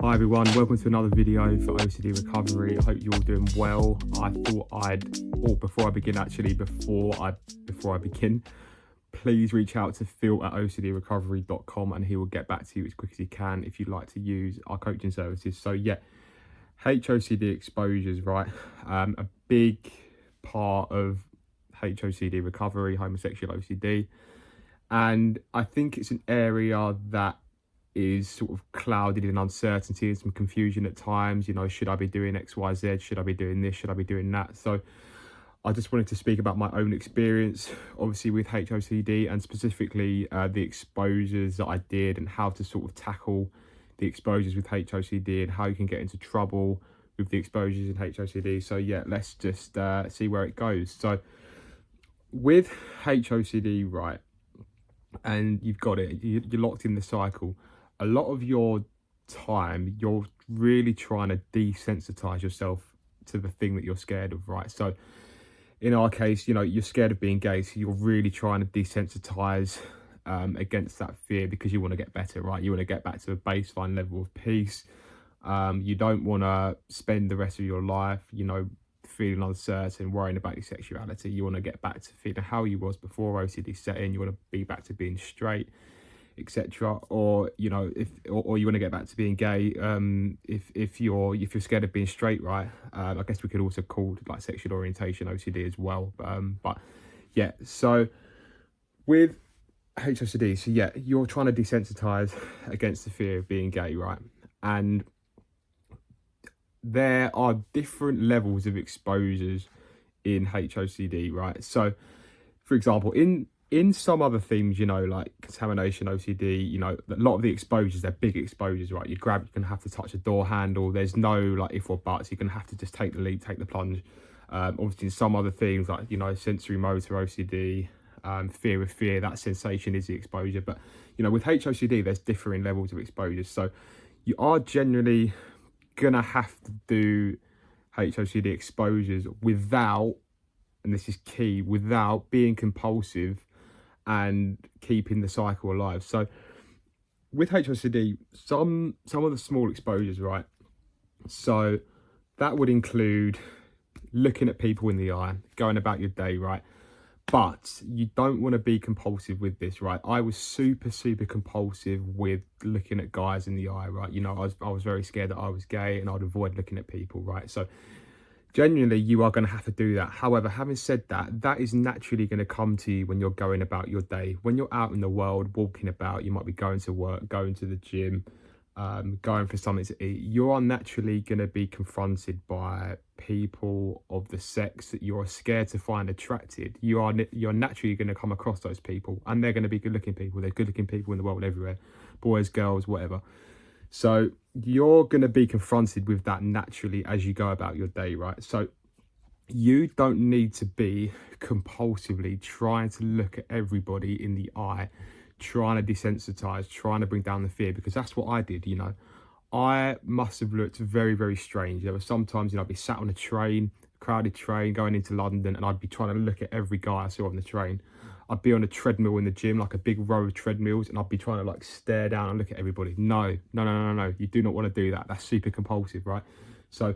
Hi everyone, welcome to another video for OCD recovery. I hope you're all doing well. I thought before I begin, please reach out to Phil at OCDrecovery.com and he will get back to you as quick as he can if you'd like to use our coaching services. So yeah, HOCD exposures, right? A big part of HOCD recovery, homosexual OCD. And I think it's an area that is sort of clouded in uncertainty and some confusion at times. You know, should I be doing X, Y, Z? Should I be doing this? Should I be doing that? So I just wanted to speak about my own experience, obviously with HOCD, and specifically the exposures that I did and how to sort of tackle the exposures with HOCD and how you can get into trouble with the exposures in HOCD. So yeah, let's just see where it goes. So with HOCD, right, and you've got it, you're locked in the cycle. A lot of your time, you're really trying to desensitize yourself to the thing that you're scared of, right? So in our case, you know, you're scared of being gay, so you're really trying to desensitize against that fear because you want to get better, right? You want to get back to a baseline level of peace. You don't want to spend the rest of your life, you know, feeling uncertain, worrying about your sexuality. You want to get back to feeling how you was before OCD set in. You want to be back to being straight, etc. Or you know, or you want to get back to being gay. If you're scared of being straight, right? I guess we could also call it like sexual orientation OCD as well. But yeah, so with HOCD, so yeah, you're trying to desensitize against the fear of being gay, right? And there are different levels of exposures in HOCD, right? So, for example, in some other themes, you know, like contamination, OCD, you know, a lot of the exposures, they're big exposures, right? You're going to have to touch a door handle. There's no like if or buts. You're going to have to just take the lead, take the plunge. Obviously, in some other themes, like, you know, sensory motor OCD, fear of fear, that sensation is the exposure. But, you know, with HOCD, there's differing levels of exposures. So you are generally going to have to do HOCD exposures without, and this is key, without being compulsive and keeping the cycle alive. So with HOCD, some of the small exposures, right? So that would include looking at people in the eye, going about your day, right? But you don't want to be compulsive with this, right? I was super compulsive with looking at guys in the eye, right? You know, I was very scared that I was gay and I'd avoid looking at people, right? So genuinely, you are going to have to do that. However, having said that, that is naturally going to come to you when you're going about your day. When you're out in the world, walking about, you might be going to work, going to the gym, going for something to eat. You are naturally going to be confronted by people of the sex that you're scared to find attracted. You're naturally going to come across those people, and they're going to be good-looking people. They're good-looking people in the world everywhere, boys, girls, whatever. So you're going to be confronted with that naturally as you go about your day, right? So you don't need to be compulsively trying to look at everybody in the eye, trying to desensitize, trying to bring down the fear, because that's what I did, you know. I must have looked very strange. There were sometimes, you know, I'd be sat on a train, crowded train going into London, and I'd be trying to look at every guy I saw on the train. I'd be on a treadmill in the gym, like a big row of treadmills, and I'd be trying to like stare down and look at everybody. No. You do not want to do that. That's super compulsive, right? So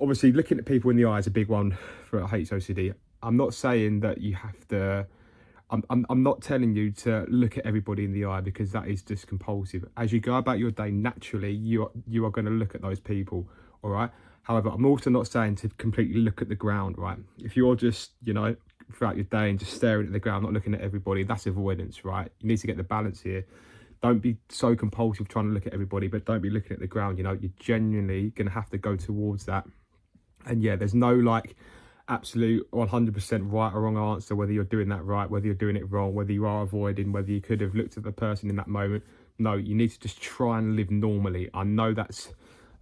obviously looking at people in the eye is a big one for HOCD. I'm not saying that you have to, I'm not telling you to look at everybody in the eye, because that is just compulsive. As you go about your day, naturally, you are going to look at those people, all right? However, I'm also not saying to completely look at the ground, right? If you're just, you know, throughout your day and just staring at the ground, not looking at everybody, that's avoidance, right? You need to get the balance here. Don't be so compulsive trying to look at everybody, but don't be looking at the ground. You know, you're genuinely going to have to go towards that. And yeah, there's no like absolute 100% right or wrong answer, whether you're doing that right, whether you're doing it wrong, whether you are avoiding, whether you could have looked at the person in that moment. No, you need to just try and live normally. I know that's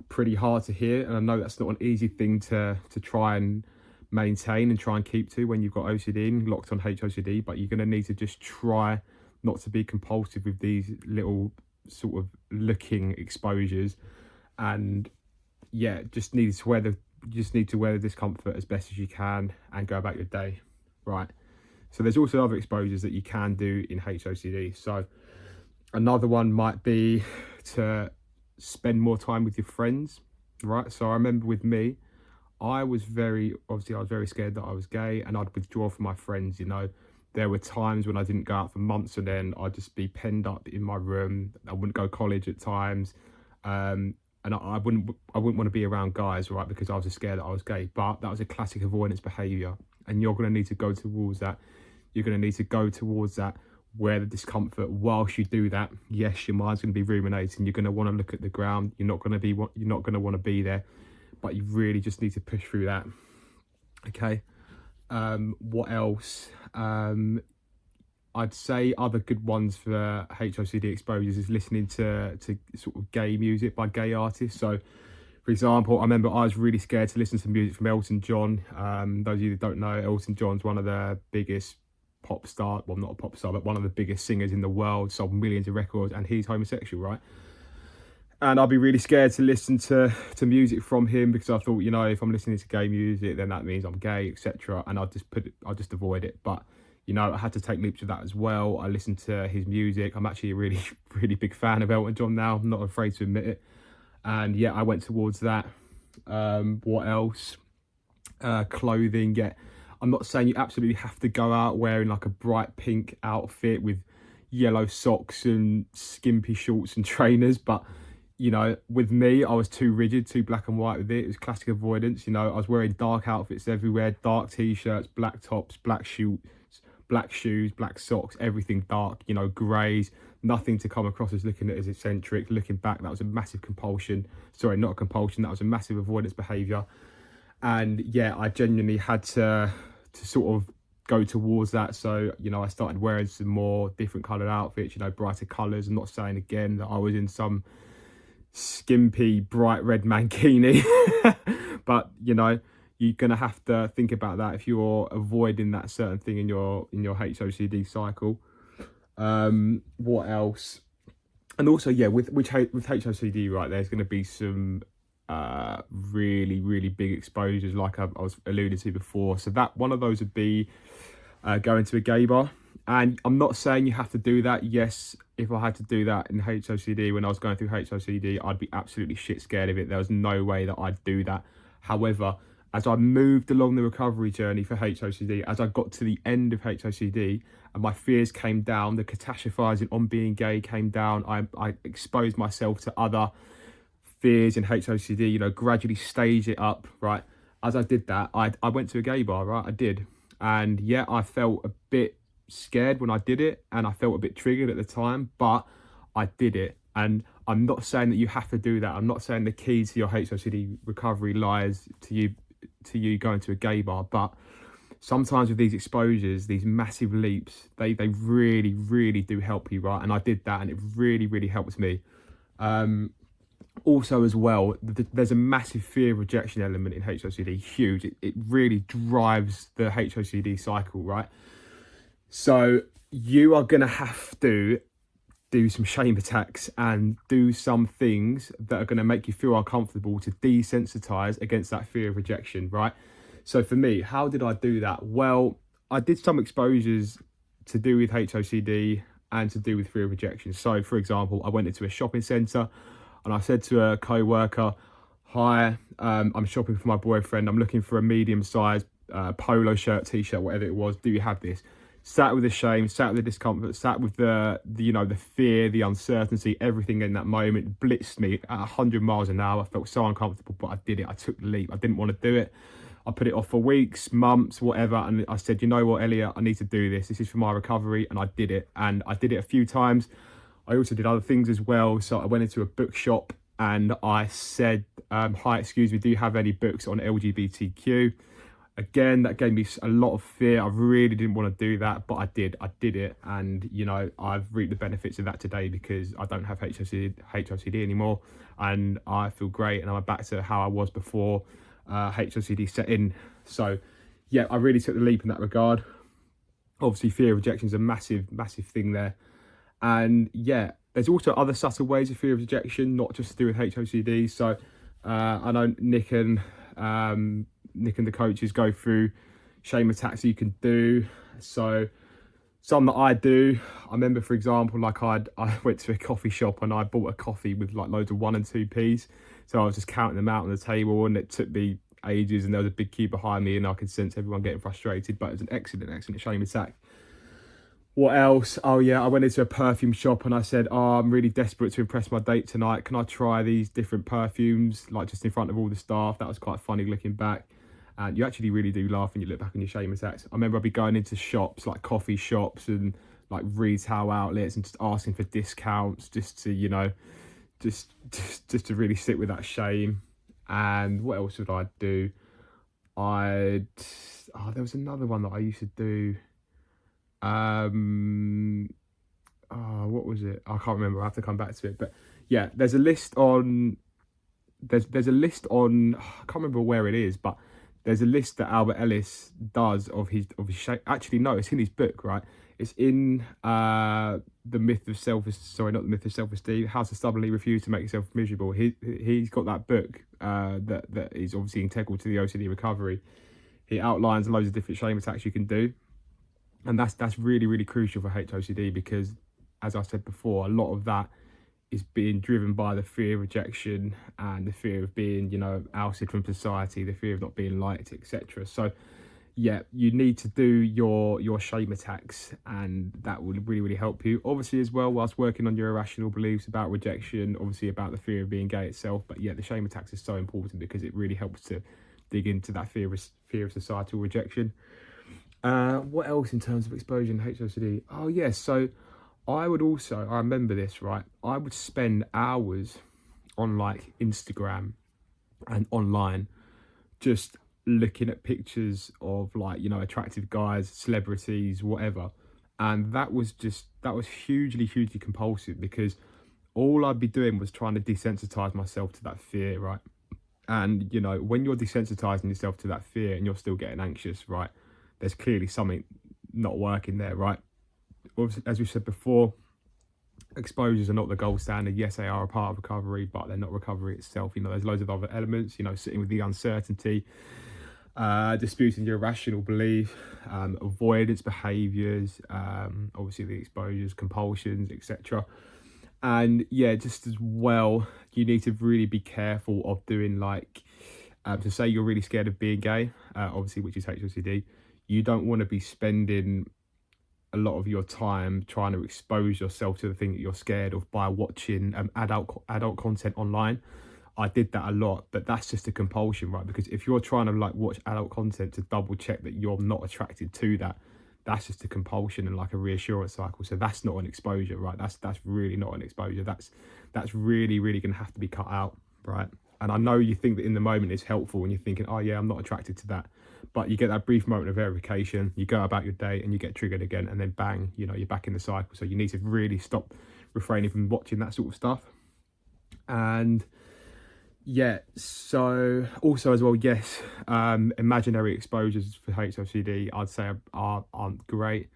pretty hard to hear, and I know that's not an easy thing to try and maintain and try and keep to when you've got OCD and locked on HOCD, but you're going to need to just try not to be compulsive with these little sort of looking exposures. And yeah, just need to wear the discomfort as best as you can and go about your day, right? So there's also other exposures that you can do in HOCD. So another one might be to spend more time with your friends, right? So I remember with me, I was very scared that I was gay, and I'd withdraw from my friends. There were times when I didn't go out for months, and then I'd just be penned up in my room. I wouldn't go to college at times, and I wouldn't want to be around guys, right? Because I was just scared that I was gay. But that was a classic avoidance behaviour, and you're going to need to go towards that. You're going to need to go towards that where the discomfort. Whilst you do that, yes, your mind's going to be ruminating. You're going to want to look at the ground. You're not going to want to be there, but you really just need to push through that. Okay. What else? I'd say other good ones for HOCD exposures is listening to sort of gay music by gay artists. So, for example, I remember I was really scared to listen to music from Elton John. Those of you that don't know, Elton John's one of the biggest pop star, well, not a pop star, but one of the biggest singers in the world, sold millions of records, and he's homosexual, right? And I'd be really scared to listen to music from him, because I thought, if I'm listening to gay music, then that means I'm gay, etc. And I'll just avoid it. But I had to take leaps of that as well. I listened to his music. I'm actually a really, really big fan of Elton John now. I'm not afraid to admit it. And yeah, I went towards that. What else? Clothing. Yeah, I'm not saying you absolutely have to go out wearing like a bright pink outfit with yellow socks and skimpy shorts and trainers, but with me, I was too rigid, too black and white with it. It was classic avoidance. I was wearing dark outfits everywhere, dark t-shirts, black tops, black shoes, black socks, everything dark, greys, nothing to come across as looking at as eccentric. Looking back, that was a massive compulsion. Sorry, not a compulsion, that was a massive avoidance behaviour. And yeah, I genuinely had to sort of go towards that. So, I started wearing some more different coloured outfits, brighter colours. I'm not saying again that I was in some skimpy bright red mankini but you're gonna have to think about that if you're avoiding that certain thing in your HOCD cycle. What else? And also, yeah, with HOCD, right, there's going to be some really, really big exposures, like I was alluding to before. So that one of those would be going to a gay bar. And I'm not saying you have to do that. Yes, if I had to do that in HOCD, when I was going through HOCD, I'd be absolutely shit scared of it. There was no way that I'd do that. However, as I moved along the recovery journey for HOCD, as I got to the end of HOCD and my fears came down, the catastrophizing on being gay came down, I exposed myself to other fears in HOCD, gradually stage it up, right? As I did that, I went to a gay bar, right? I did. And yeah, I felt a bit scared when I did it, and I felt a bit triggered at the time, but I did it. And I'm not saying that you have to do that. I'm not saying the key to your HOCD recovery lies to you going to a gay bar, but sometimes with these exposures, these massive leaps, they really, really do help you, right? And I did that, and it really, really helped me. Also as well, there's a massive fear of rejection element in HOCD, huge. It really drives the HOCD cycle, right? So you are going to have to do some shame attacks and do some things that are going to make you feel uncomfortable to desensitize against that fear of rejection, right? So for me, how did I do that? Well, I did some exposures to do with HOCD and to do with fear of rejection. So for example, I went into a shopping centre and I said to a co-worker, hi, I'm shopping for my boyfriend. I'm looking for a medium-sized polo shirt, t-shirt, whatever it was. Do you have this? Sat with the shame, sat with the discomfort, sat with the fear, the uncertainty, everything in that moment blitzed me at 100 miles an hour. I felt so uncomfortable, but I did it. I took the leap. I didn't want to do it. I put it off for weeks, months, whatever. And I said, you know what, Elliott, I need to do this. This is for my recovery. And I did it. And I did it a few times. I also did other things as well. So I went into a bookshop and I said, hi, excuse me, do you have any books on LGBTQ? Again, that gave me a lot of fear. I really didn't want to do that, but I did it. And, I've reaped the benefits of that today because I don't have HOCD anymore. And I feel great. And I'm back to how I was before HOCD set in. So, yeah, I really took the leap in that regard. Obviously, fear of rejection is a massive, massive thing there. And, yeah, there's also other subtle ways of fear of rejection, not just to do with HOCD. So, I know Nick and the coaches go through shame attacks you can do. So Some that I do, I remember, for example, like I went to a coffee shop and I bought a coffee with like loads of 1 and 2p's. So I was just counting them out on the table, and it took me ages, and there was a big queue behind me, and I could sense everyone getting frustrated, but it was an excellent shame attack. What else? Oh yeah, I went into a perfume shop and I said, oh, I'm really desperate to impress my date tonight. Can I try these different perfumes, like just in front of all the staff? That was quite funny looking back. And you actually really do laugh when you look back on your shame attacks. I remember I'd be going into shops, like coffee shops and like retail outlets, and just asking for discounts just to, you know, just to really sit with that shame. And what else would I do? There was another one that I used to do. What was it? I can't remember. I have to come back to it. But yeah, there's a list on. There's a list on. I can't remember where it is, but there's a list that Albert Ellis does of his shape. Actually, no, it's in his book, right? It's in the myth of Sorry, not the myth of self-esteem. How to stubbornly refuse to make yourself miserable. He's got that book that is obviously integral to the OCD recovery. He outlines loads of different shame attacks you can do. And that's really crucial for HOCD, because, as I said before, a lot of that is being driven by the fear of rejection and the fear of being, you know, ousted from society, the fear of not being liked, etc. So, yeah, you need to do your shame attacks, and that will really help you. Obviously, as well, whilst working on your irrational beliefs about rejection, obviously about the fear of being gay itself. But yeah, the shame attacks is so important because it really helps to dig into that fear of societal rejection. What else in terms of exposure in HOCD? Oh yes, so I remember this, right? I would spend hours on like Instagram and online just looking at pictures of, like, you know, attractive guys, celebrities, whatever. And that was hugely compulsive, because all I'd be doing was trying to desensitize myself to that fear, right? And, you know, when you're desensitizing yourself to that fear and you're still getting anxious, right, there's clearly something not working there, right? As we said before, exposures are not the gold standard. Yes, they are a part of recovery, but they're not recovery itself. You know, there's loads of other elements, you know, sitting with the uncertainty, disputing your rational belief, avoidance behaviours, obviously the exposures, compulsions, etc. And yeah, just as well, you need to really be careful of doing, like, to say you're really scared of being gay, obviously, which is HOCD. You don't want to be spending a lot of your time trying to expose yourself to the thing that you're scared of by watching adult content online. I did that a lot, but that's just a compulsion, right? Because if you're trying to like watch adult content to double check that you're not attracted to that, that's just a compulsion and like a reassurance cycle. So that's not an exposure, right? That's really not an exposure. That's really going to have to be cut out, right? And I know you think that in the moment it's helpful and you're thinking, oh yeah, I'm not attracted to that. But you get that brief moment of verification, you go about your day and you get triggered again, and then bang, you know, you're back in the cycle. So you need to really stop refraining from watching that sort of stuff. And yeah, so also as well, yes, imaginary exposures for HOCD, I'd say aren't great.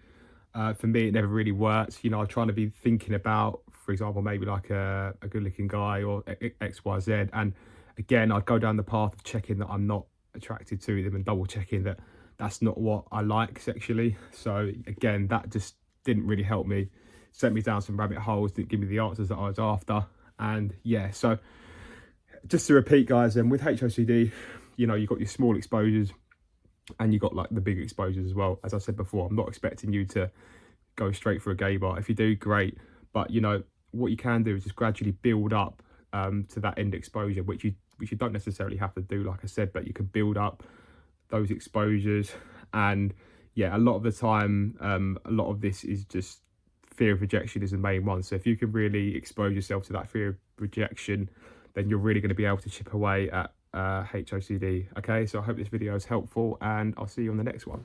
For me, it never really works. You know, I'm trying to be thinking about, for example, maybe like a good looking guy or XYZ. And again, I'd go down the path of checking that I'm not attracted to them and double checking that that's not what I like sexually. So again, that just didn't really help me. Sent me down some rabbit holes, didn't give me the answers that I was after. And yeah, so just to repeat, guys, and with HOCD, you know, you've got your small exposures and you've got like the big exposures as well. As I said before, I'm not expecting you to go straight for a gay bar. If you do, great. But you know, what you can do is just gradually build up to that end exposure, which you don't necessarily have to do, like I said, but you can build up those exposures. And yeah, a lot of the time, a lot of this is just fear of rejection is the main one. So if you can really expose yourself to that fear of rejection, then you're really going to be able to chip away at HOCD. Okay, so I hope this video is helpful, and I'll see you on the next one.